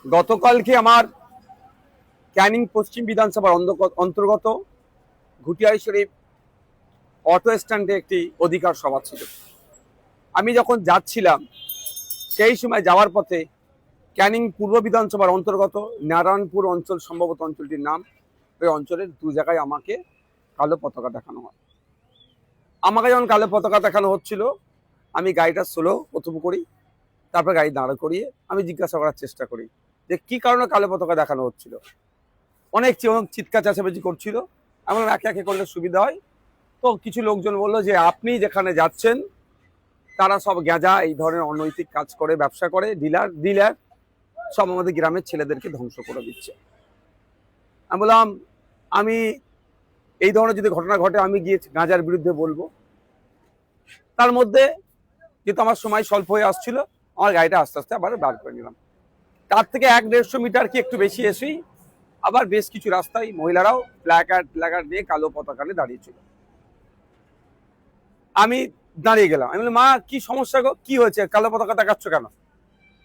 গতকালকে আমার ক্যানিং পশ্চিম বিধানসভার অন্তর্গত ঘুটিয়ারি শরীফ অটো স্ট্যান্ডে একটি অধিকার সভা ছিল। আমি যখন যাচ্ছিলাম সেই সময় যাওয়ার পথে ক্যানিং পূর্ব বিধানসভার অন্তর্গত নারায়ণপুর অঞ্চল, সম্ভবত অঞ্চলটির নাম, ওই অঞ্চলের দু জায়গায় আমাকে কালো পতাকা দেখানো হয়। আমাকে যখন কালো পতাকা দেখানো হচ্ছিল, আমি গাড়িটা স্লো প্রথম করি, তারপর গাড়ি দাঁড় করিয়ে আমি জিজ্ঞাসা করার চেষ্টা করি যে কি কারণে কালো পতাকা দেখানো হচ্ছিল। অনেক চিৎকার চেঁচামেচি করছিল। আমি বললাম একে একে করলে সুবিধা হয়। তো কিছু লোকজন বললো যে আপনি যেখানে যাচ্ছেন তারা সব গেঁজা, এই ধরনের অনৈতিক কাজ করে, ব্যবসা করে, ডিলার সব আমাদের গ্রামের ছেলেদেরকে ধ্বংস করে দিচ্ছে। আমি বললাম আমি এই ধরনের যদি ঘটনা ঘটে আমি গিয়ে গাঁজার বিরুদ্ধে বলবো। তার মধ্যে যেহেতু আমার সময় স্বল্প হয়ে আসছিল, আমার গাড়িটা আস্তে আস্তে আবার বার করে নিলাম। তার থেকে 1-150 মিটার কি একটু বেশি এসেই আবার বেশ কিছু রাস্তায় মহিলারাও প্ল্যাকার্ড নিয়ে কালো পতাকা নিয়ে দাঁড়িয়েছিল। আমি দাঁড়িয়ে গেলাম। আমি বললাম মা কি সমস্যা গো, কি হয়েছে, কালো পতাকা দেখাচ্ছ কেন?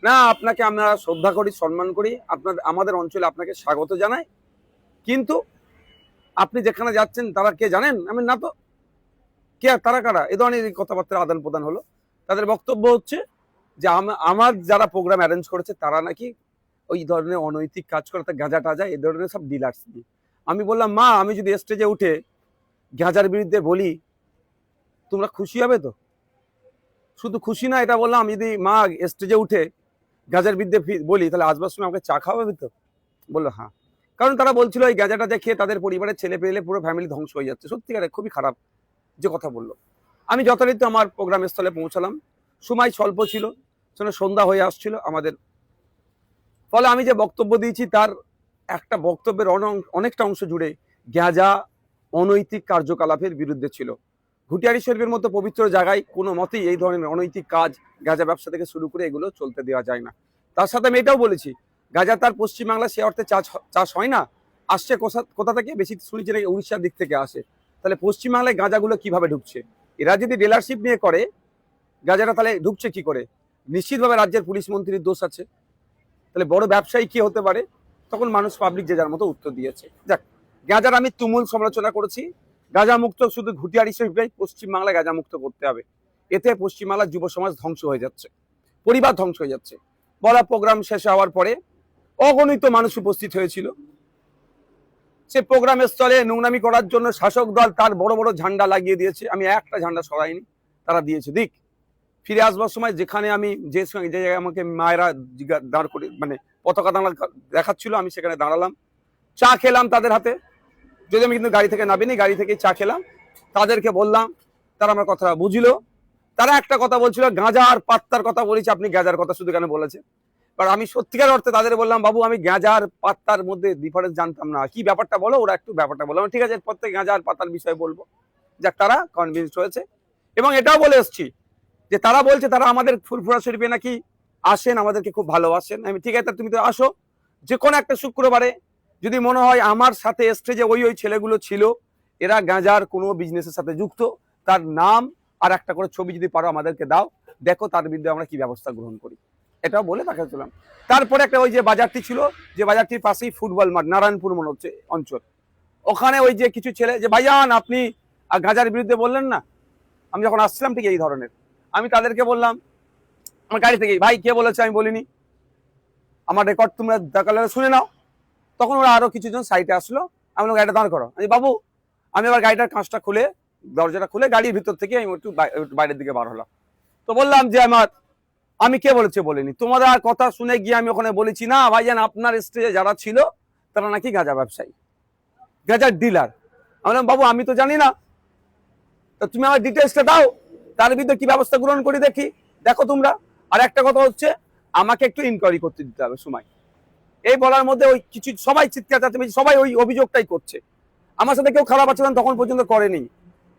না, আপনাকে আমরা শ্রদ্ধা করি, সম্মান করি, আমাদের অঞ্চলে আপনাকে স্বাগত জানাই, কিন্তু আপনি যেখানে যাচ্ছেন তারা কে জানেন? আমি না তো। কে, তারা কারা? এই ধরনের কথাবার্তার আদান প্রদান হলো। তাদের বক্তব্য হচ্ছে যে আমার যারা প্রোগ্রাম অ্যারেঞ্জ করেছে তারা নাকি ওই ধরনের অনৈতিক কাজ করে, গাঁজা টাজা এই ধরনের সব ডিলার্স দিয়ে। আমি বললাম মা আমি যদি স্টেজে উঠে গাঁজার বিরুদ্ধে বলি তোমরা খুশি হবে তো? শুধু খুশি না, এটা বললাম আমি যদি মা স্টেজে উঠে গাঁজার বিরুদ্ধে বলি তাহলে আসবার সময় আমাকে চা খাওয়াবে তো? বললো হ্যাঁ। কারণ তারা বলছিল এই গাঁজাটা দেখে তাদের পরিবারের ছেলে পেলে পুরো ফ্যামিলি ধ্বংস হয়ে যাচ্ছে। সত্যিকারে খুবই খারাপ যে কথা বললো। আমি যথারীতি আমার প্রোগ্রাম স্থলে পৌঁছালাম। সময় স্বল্প ছিল, সন্ধ্যা হয়ে আসছিল আমাদের। ফলে আমি যে বক্তব্য দিয়েছি তার একটা বক্তব্যের অনেকটা অংশ জুড়ে গাঁজা, অনৈতিক কার্যকলাপের বিরুদ্ধে ছিল। ঘুটিয়ারি শরীফের মতো পবিত্র জায়গায় কোনো মতেই এই ধরনের অনৈতিক কাজ, গাঁজা ব্যবসা থেকে শুরু করে এগুলো চলতে দেওয়া যায় না। তার সাথে আমি এটাও বলেছি গাঁজা তার পশ্চিমবাংলা সে অর্থে চাষ হয় না, আসছে কোথা থেকে? বেশি শুনেছি নাকি উড়িষ্যার দিক থেকে আসে। তাহলে পশ্চিমবাংলায় গাঁজাগুলো কিভাবে ঢুকছে? এরা যদি ডিলারশিপ নিয়ে করে গাঁজাটা, তাহলে ঢুকছে কি করে? নিশ্চিতভাবে রাজ্যের পুলিশ মন্ত্রীর দোষ আছে। তাহলে বড় ব্যবসায়ী কি হতে পারে? তখন মানুষ পাবলিক যে যার মতো উত্তর দিয়েছে। যাক, গাঁজার আমি তুমুল সমালোচনা করেছি। গাঁজা মুক্ত শুধু ঘুটিয়ারি শরীফটাই পশ্চিমবাংলায় গাঁজা মুক্ত করতে হবে। এতে পশ্চিমবাংলার যুব সমাজ ধ্বংস হয়ে যাচ্ছে, পরিবার ধ্বংস হয়ে যাচ্ছে। বলা প্রোগ্রাম শেষ হওয়ার পরে অগণিত মানুষ উপস্থিত হয়েছিল। সে প্রোগ্রামের স্থলে নোংরামি করার জন্য শাসক দল তার বড় বড় ঝান্ডা লাগিয়ে দিয়েছে। আমি একটা ঝান্ডা সরাইনি, তারা দিয়েছে দিক। ফিরে আসবার সময় যেখানে আমি যে জায়গায় আমাকে মায়েরা দাঁড় করে মানে পতাকা দেখাচ্ছিল, আমি সেখানে দাঁড়ালাম, চা খেলাম তাদের হাতে। যদি আমি কিন্তু গাড়ি থেকে নামিনি, গাড়ি থেকে চা খেলাম, তাদেরকে বললাম, তারা আমার কথা বুঝলো। তারা একটা কথা বলছিল গাঁজা আর পাত্তার কথা বলেছি, আপনি গাঁজার কথা শুধু কেন বলেছে? কারণ আমি সত্যিকার অর্থে তাদের বললাম বাবু আমি গাঁজা আর পাত্তার মধ্যে ডিফারেন্স জানতাম না, কি ব্যাপারটা বলো। ওরা একটু ব্যাপারটা বলো, ঠিক আছে এরপর থেকে গাঁজা আর পাতার বিষয়ে বলবো। যাক, তারা কনভিন্স হয়েছে। এবং এটাও বলে এসছি যে তারা বলছে তারা আমাদের ফুরফুরা শরীফে নাকি আসেন, আমাদেরকে খুব ভালোবাসেন। আমি ঠিক আছে তুমি তো আসো, যে কোনো একটা শুক্রবারে যদি মনে হয় আমার সাথে স্টেজে ওই ছেলেগুলো ছিল, এরা গাঁজার কোনো বিজনেসের সাথে যুক্ত, তার নাম আর একটা করে ছবি যদি পারো আমাদেরকে দাও, দেখো তার বিরুদ্ধে আমরা কি ব্যবস্থা গ্রহণ করি। এটাও বলে তাকে চলাম। তারপরে একটা ওই যে বাজারটি ছিল, যে বাজারটির পাশেই ফুটবল মাঠ, নারায়ণপুর মনে হচ্ছে অঞ্চল, ওখানে ওই যে কিছু ছেলে যে ভাইজান আপনি গাঁজার বিরুদ্ধে বললেন না, আমি যখন আসছিলাম ঠিক এই ধরনের, আমি তাদেরকে বললাম আমার গাড়ি থেকে, ভাই কে বলেছে আমি বলিনি, আমার রেকর্ড তোমরা দেখালে শুনে নাও। তখন ওরা আরো কিছুজন সাইডে আসলো। আমি গাড়িটা দাঁড় করো। বাবু, আমি আবার গাড়িটার কাঁচটা খুলে, দরজাটা খুলে গাড়ির ভিতর থেকে আমি একটু বাইরের দিকে বার হলাম। তো বললাম যে আমি কে বলেছে বলিনি, তোমাদের কথা শুনে গিয়ে আমি ওখানে বলেছি না ভাইজান আপনার স্টেজে যারা ছিল তারা নাকি গাঁজা ব্যবসায়ী, গাঁজার ডিলার। আমি বললাম বাবু আমি তো জানি না, তো তুমি আমার ডিটেলসটা দাও, তার ভিতরে কি ব্যবস্থা গ্রহণ করি দেখি, দেখো তোমরা। আর একটা কথা হচ্ছে আমাকে একটু ইনকোয়ারি করতে দিতে হবে সময়। এই বলার মধ্যে ওই কিছু সবাই চিৎকার চাচ্ছে, সবাই ওই অভিযোগটাই করছে। আমার সাথে কেউ খারাপ আচরণ তখন পর্যন্ত করেনি।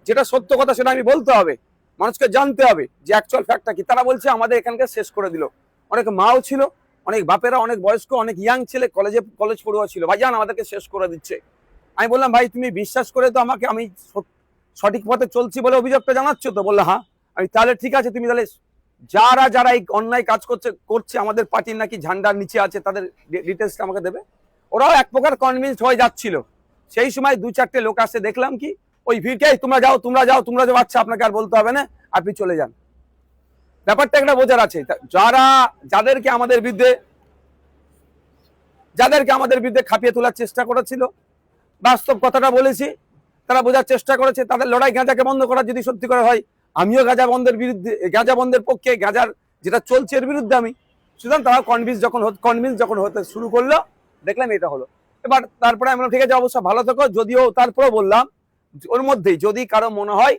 যেটা সত্য কথা সেটা আমি বলতে হবে, মানুষকে জানতে হবে যে অ্যাকচুয়াল ফ্যাক্টটা কি। তারা বলছে আমাদের এখানকার শেষ করে দিল। অনেক মাও ছিল, অনেক বাপেরা, অনেক বয়স্ক, অনেক ইয়াং ছেলে, কলেজ পড়ুয়া ছিল, ভাইজান আমাদেরকে শেষ করে দিচ্ছে। আমি বললাম ভাই তুমি বিশ্বাস করে তো আমাকে আমি সঠিক পথে চলছি বলে অভিযোগটা জানাচ্ছ তো? বললো হ্যাঁ। আমি তাহলে ঠিক আছে, তুমি তাহলে যারা যারা এই অন্যায় কাজ করছে আমাদের পার্টির নাকি ঝান্ডার নিচে আছে, তাদের ডিটেলসটা আমাকে দেবে। ওরাও এক প্রকার কনভিন্সড হয়ে যাচ্ছিল। সেই সময় 2-4টে লোক আসে, দেখলাম কি ওই ভিড়কে, তোমরা যাও তোমরা যাও তোমরা যাও, আচ্ছা আপনাকে আর বলতে হবে না, আপনি চলে যান। ব্যাপারটা একটা বোঝার আছে। যাদেরকে আমাদের বিরুদ্ধে খাপিয়ে তোলার চেষ্টা করেছিল, বাস্তব কথাটা বলেছি, তারা বোঝার চেষ্টা করেছে তাদের লড়াই গাঁজাকে বন্ধ করার যদি সত্যি করে হয়, আমিও গাঁজা বন্ধের পক্ষে, গাঁজার যেটা চলছে এর বিরুদ্ধে আমি। সুতরাং তারা কনভিন্স যখন হতে শুরু করলো, দেখলাম এটা হলো। এবার তারপরে আমি ঠিক আছে অবশ্য ভালো থাকো, যদিও তারপরেও বললাম ওর মধ্যেই যদি কারো মনে হয়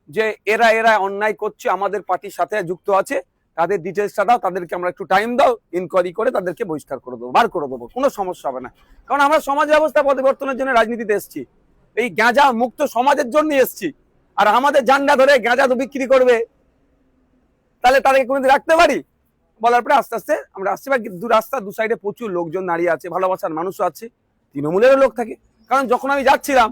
যে এরা অন্যায় করছে, আমাদের পার্টির সাথে যুক্ত আছে, তাদের ডিটেলসটা দাও, তাদেরকে আমরা একটু টাইম দাও, ইনকোয়ারি করে তাদেরকে বহিষ্কার করে দেবো, বার করে দেবো, কোনো সমস্যা হবে না। কারণ আমরা সমাজ ব্যবস্থা পরিবর্তনের জন্য রাজনীতিতে এসেছি, এই গাঁজা মুক্ত সমাজের জন্য এসেছি। আর আমাদের ঝান্ডা ধরে গাঁজা তো বিক্রি করবে, তাহলে তাদেরকে কোনোদিন রাখতে পারি? বলার পরে আস্তে আস্তে আমরা আসছি। বা দু সাইডে প্রচুর লোকজন দাঁড়িয়ে আছে, ভালোবাসার মানুষও আছে, তৃণমূলেরও লোক থাকে। কারণ যখন আমি যাচ্ছিলাম,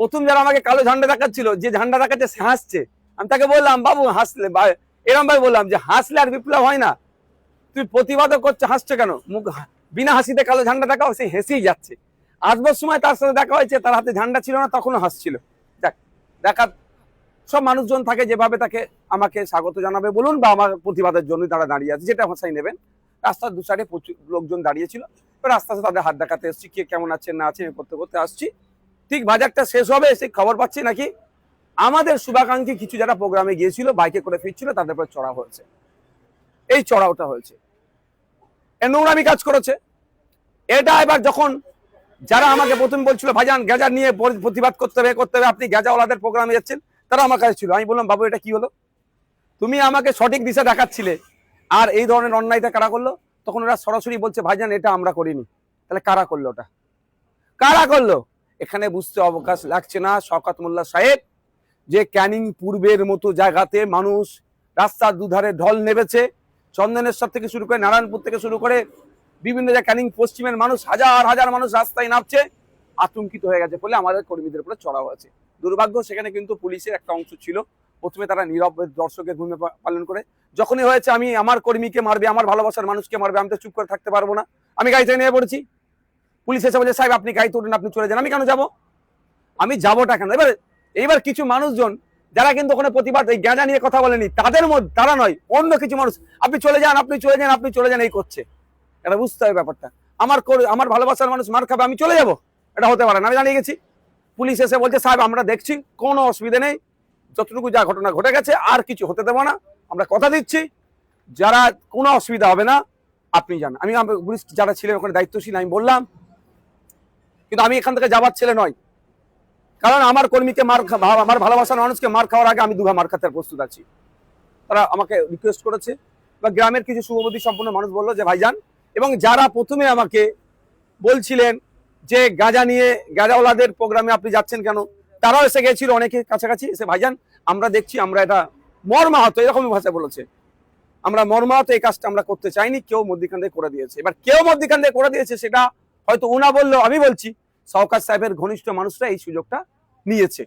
প্রথম যারা আমাকে কালো ঝান্ডা দেখাচ্ছিল, যে ঝান্ডা দেখাচ্ছে সে হাসছে, আমি তাকে বললাম বাবু হাসলে, এরম ভাই বললাম যে হাসলে আর বিপ্লব হয় না, তুই প্রতিবাদও করছে, হাসছে কেন? মুখ বিনা হাসিতে কালো ঝান্ডা দেখাও, সে হেসেই যাচ্ছে। আসবার সময় তার সাথে দেখা হয়েছে, তার হাতে ঝান্ডা ছিল না, তখনও হাসছিল। দেখার সব মানুষজন থাকে, যেভাবে তাকে আমাকে স্বাগত জানাবে বলুন, বা আমার প্রতিবাদের জন্য তারা দাঁড়িয়ে আছে, যেটা ভাষাই নেবেন। রাস্তার দু সাইডে প্রচুর লোকজন দাঁড়িয়েছিল, এবার আস্তে আস্তে তাদের হাত দেখাতে এসেছি, কে কেমন আছে না আছে করতে করতে আসছি। ঠিক বাজারটা শেষ হবে, সেই খবর পাচ্ছি নাকি আমাদের শুভাকাঙ্ক্ষী কিছু যারা প্রোগ্রামে গিয়েছিল, বাইকে করে ফিরছিল, তাদের উপর চড়া হয়েছে। এই চড়াওটা হয়েছে, নোংরামি কাজ করেছে। এটা এবার যখন যারা আমাকে প্রথম বলছিল ভাইজান গাঁজা নিয়ে প্রতিবাদ করতে হবে, আপনি গাঁজাওয়ালাদের প্রোগ্রামে যাচ্ছেন, তারা আমার কাছে ছিল। আমি বললাম বাবু এটা কি হলো? তুমি আমাকে সঠিক দিশা দেখাচ্ছিলে, আর এই ধরনের অন্যায়টা কারা করলো? তখন ওরা সরাসরি বলছে ভাইজান এটা আমরা করিনি। তাহলে কারা করলো? ওটা কারা করলো? এখানে বুঝতে অবকাশ লাগছে না শওকত মোল্লা সাহেব, যে ক্যানিং পূর্বের মতো জায়গাতে মানুষ রাস্তার দুধারে ঢল নেবেছে, চন্দনেশ্বর থেকে শুরু করে নারায়ণপুর থেকে শুরু করে বিভিন্ন জায়গায় ক্যানিং পশ্চিমের মানুষ, হাজার হাজার মানুষ রাস্তায় নামছে, আতঙ্কিত হয়ে গেছে বলে আমাদের কর্মীদের উপরে চড়া হয়েছে। দুর্ভাগ্য সেখানে কিন্তু পুলিশের একটা অংশ ছিল, প্রথমে তারা নীরব দর্শকের ভূমিকা পালন করে। যখনই হয়েছে আমি আমার কর্মীকে মারবে, আমার ভালোবাসার মানুষকে মারবে, আমি তো চুপ করে থাকতে পারবো না, আমি গাড়ি থেকে নিয়ে পড়েছি। পুলিশ এসে বলে সাহেব আপনি গাড়ি তোলেন, আপনি চলে যান। আমি কেন যাবো? আমি যাবোটা কেন? এইবার কিছু মানুষজন যারা কিন্তু ওখানে প্রতিবাদ এই গাঁজা নিয়ে কথা বলেনি, তাদের মধ্যে তারা নয়, অন্য কিছু মানুষ আপনি চলে যান, আপনি চলে যান, আপনি চলে যান এই করছে। এটা বুঝতে হবে ব্যাপারটা। আমার ভালোবাসার মানুষ মার খাবে, আমি চলে যাব? এটা হতে পারে না। আমি জানিয়ে গেছি, পুলিশ এসে বলছে সাহেব আমরা দেখছি, কোনো অসুবিধা নেই, যতটুকু যা ঘটনা ঘটে গেছে আর কিছু হতে দেবো না, আমরা কথা দিচ্ছি, যারা কোনো অসুবিধা হবে না, আপনি যান। আমি পুলিশ যারা ছিলেন ওখানে দায়িত্বশীল, আমি বললাম, কিন্তু আমি এখান থেকে যাবার ছেলে নয়, কারণ আমার কর্মীকে আমার ভালোবাসার মানুষকে মার খাওয়ার আগে আমি দুঘা মার খাতে প্রস্তুত আছি। তারা আমাকে রিকোয়েস্ট করেছে, বা গ্রামের কিছু শুভবুদ্ধি সম্পন্ন মানুষ বললো যে ভাইজান, এবং যারা প্রথমে আমাকে বলছিলেন যে গাঁজা নিয়ে গাঁজাওয়ালাদের প্রোগ্রামে আপনি যাচ্ছেন কেন, তারাও এসে গেছিল অনেকে কাছাকাছি এসে, ভাইজান আমরা দেখছি, আমরা এটা মর্মাহত, এরকমই ভাষা বলেছে, আমরা মর্মাহত, এই কাজটা আমরা করতে চাইনি, কেউ মধ্যিখান থেকে করে দিয়েছে। এবার কেউ মধ্যিখান থেকে করে দিয়েছে সেটা হয়তো উনা বললেও আমি বলছি শওকত সাহেবের ঘনিষ্ঠ মানুষরা এই সুযোগটা নিয়েছে।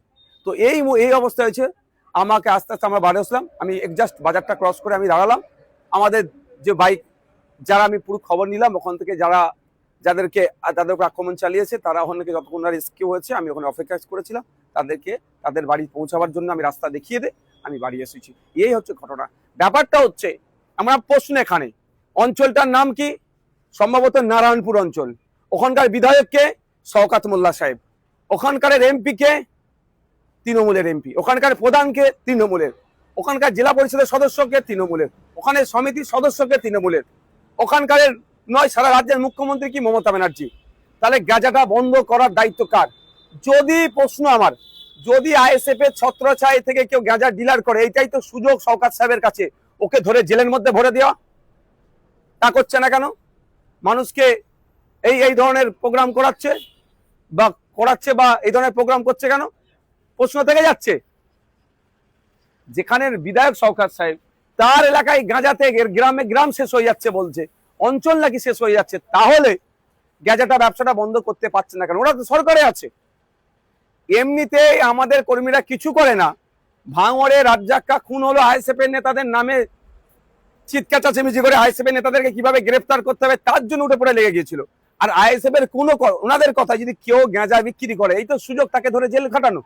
তো এই অবস্থা হয়েছে। আমাকে আস্তে আস্তে আমরা বাড়ি আসলাম, আমি জাস্ট বাজারটা ক্রস করে আমি দাঁড়ালাম, আমাদের যে বাইক যারা, আমি পুরো খবর নিলাম ওখান থেকে যাদেরকে তাদের উপর আক্রমণ চালিয়েছে, তারা ওখান থেকে যতক্ষণ রেস্কিউ হয়েছে, আমি ওখানে অপেক্ষা করেছিলাম, তাদেরকে তাদের বাড়ি পৌঁছাবার জন্য আমি রাস্তা দেখিয়ে আমি বাড়ি এসেছি। এই হচ্ছে ঘটনা। ব্যাপারটা হচ্ছে আমরা প্রশ্ন, এখানে অঞ্চলটার নাম কি? সম্ভবত নারায়ণপুর অঞ্চল। ওখানকার বিধায়ককে শওকত মোল্লা সাহেব, ওখানকার এমপি কে তৃণমূলের এমপি, ওখানকার প্রধানকে তৃণমূলের, ওখানকার জেলা পরিষদের সদস্যকে তৃণমূলের, ওখানে সমিতির সদস্যকে তৃণমূলের, ওখানকার নয় সারা রাজ্যের মুখ্যমন্ত্রী কি মমতা ব্যানার্জি। তাহলে গাঁজাটা বন্ধ করার দায়িত্ব কার? যদি প্রশ্ন আমার, যদি আইএসএফ এর ছত্রছায়া থেকে কেউ গাঁজা ডিলার করে, এইটাই তো সুযোগ শওকত সাহেবের কাছে, ওকে ধরে জেলের মধ্যে ভরে দেওয়া। তা করছে না কেন? মানুষকে এই ধরনের প্রোগ্রাম করাচ্ছে বা এই ধরনের প্রোগ্রাম করছে কেন? প্রশ্ন থেকে যাচ্ছে। যেখানে বিধায়ক শওকত সাহেব, তার এলাকায় গাঁজাতে গ্রাম শেষ হয়ে যাচ্ছে বলছে, অঞ্চল নাকি শেষ হয়ে যাচ্ছে, তাহলে গাঁজাটা ব্যবসাটা বন্ধ করতে পারছে না কেন? ওরা তো সরকারে আছে। এমনিতেই আমাদের কর্মীরা কিছু করে না, ভাঙড়ে রাজ্জাক্কা খুন হলো আইএসএফ এর নেতাদের নামে চিৎকার চেঁচামেচি করে আইএসএফ এর নেতাদেরকে কিভাবে গ্রেফতার করতে হবে তার জন্য উঠে পড়ে লেগে গিয়েছিল। আর আইএসএফ এর কোনো ওনাদের কথা যদি কেউ গাঁজা বিক্রি করে, এই তো সুযোগ তাকে ধরে জেল খাটানো।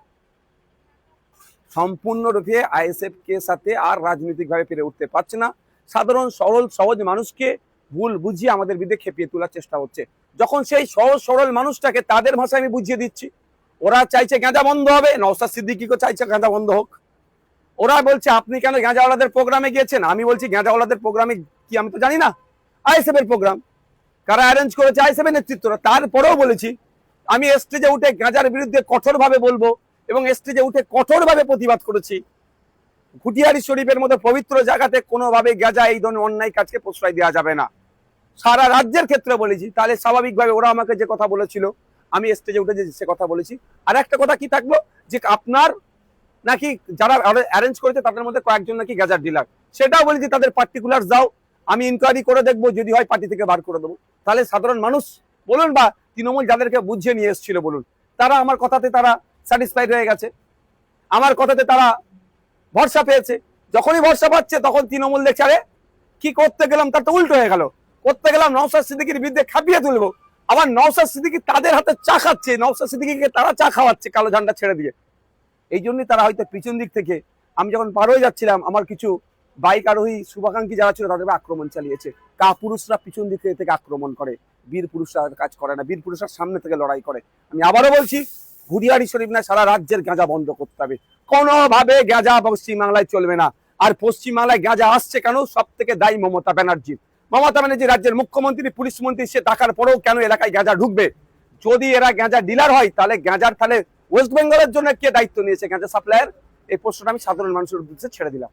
সম্পূর্ণরূপে আইএসএফ কে সাথে আর রাজনৈতিক ভাবে পেরে উঠতে পারছে না। সাধারণ সরল সহজ মানুষকে ভুল বুঝিয়ে আমাদের বিরুদ্ধে খেপিয়ে তোলার চেষ্টা হচ্ছে। যখন সেই সহজ সরল মানুষটাকে তাদের ভাষায় আমি বুঝিয়ে দিচ্ছি, ওরা চাইছে গাঁজা বন্ধ হবে, নওশাদ সিদ্দিকীও চাইছে গাঁজা বন্ধ হোক। ওরা বলছে আপনি কেন গাঁজাওয়ালাদের প্রোগ্রামে গিয়েছেন? আমি বলছি গাঁজাওয়ালাদের প্রোগ্রামে কি আমি তো জানি না, আইএসএফ এর প্রোগ্রাম, কারা অ্যারেঞ্জ করেছে আইএসএফ এর নেতৃত্বরা। তারপরেও বলেছি আমি স্টেজে উঠে গাঁজার বিরুদ্ধে কঠোরভাবে বলবো এবং স্টেজে উঠে কঠোরভাবে প্রতিবাদ করেছি। ঘুটিয়ারি শরীফের মতো পবিত্র জায়গাতে কোনোভাবে গাঁজা এই ধরনের অন্যায় কাজকে প্রশ্রয় দেওয়া যাবে না, সারা রাজ্যের ক্ষেত্রে বলেছি। তাহলে স্বাভাবিকভাবে ওরা আমাকে যে কথা বলেছিল আমি স্টেজে উঠে যে সে কথা বলেছি। আর একটা কথা কি থাকলো যে আপনার নাকি যারা অ্যারেঞ্জ করেছে তাদের মধ্যে কয়েকজন নাকি গাঁজার ডিলার, সেটাও বলেছি তাদের পার্টিকুলার যাও, আমি ইনকোয়ারি করে দেখবো, যদি হয় পার্টি থেকে বার করে দেবো। তাহলে সাধারণ মানুষ বলুন বা তৃণমূল যাদেরকে বুঝিয়ে নিয়ে এসেছিল বলুন, তারা আমার কথাতে তারা স্যাটিসফাইড হয়ে গেছে, আমার কথাতে তারা ভরসা পেয়েছে। যখনই ভরসা পাচ্ছে তখন তৃণমূল দেখছে আরে কি করতে গেলাম তার তো উল্টো হয়ে গেল, করতে গেলাম নওশাদ সিদ্দিকীর বিরুদ্ধে খাপিয়ে তুলবো, আবার নওশাদ সিদ্দিকী তাদের হাতে চা খাচ্ছে, নওশাদ সিদ্দিকীকে তারা চা খাওয়াচ্ছে কালো ঝান্ডা ছেড়ে দিয়ে। এই জন্যই তারা হয়তো পিছন দিক থেকে, আমি যখন পার হয়ে যাচ্ছিলাম আমার কিছু বাইক আরোহী শুভাকাঙ্ক্ষী যারা ছিল তাদের আক্রমণ চালিয়েছে। পুরুষরা পিছন দিক থেকে আক্রমণ করে, বীর পুরুষরা কাজ করে না, বীর পুরুষরা সামনে থেকে লড়াই করে। আমি আবারও বলছি ঘুরিয়ারি শরীফ না, সারা রাজ্যের গাঁজা বন্ধ করতে হবে, কোনোভাবে গাঁজা পশ্চিমবাংলায় চলবে না। আর পশ্চিমবাংলায় গাঁজা আসছে কেন? সব থেকে দায়ী মমতা ব্যানার্জি। মমতা ব্যানার্জি রাজ্যের মুখ্যমন্ত্রী, পুলিশ মন্ত্রী, সে টাকার পরেও কেন এলাকায় গাঁজা ঢুকবে? যদি এরা গাঁজা ডিলার হয় তাহলে গাঁজার তাহলে ওয়েস্ট বেঙ্গলের জন্য কে দায়িত্ব নিয়েছে গাঁজা সাপ্লাইয়ের? এই প্রশ্নটা আমি সাধারণ মানুষের উদ্দেশ্যে ছেড়ে দিলাম।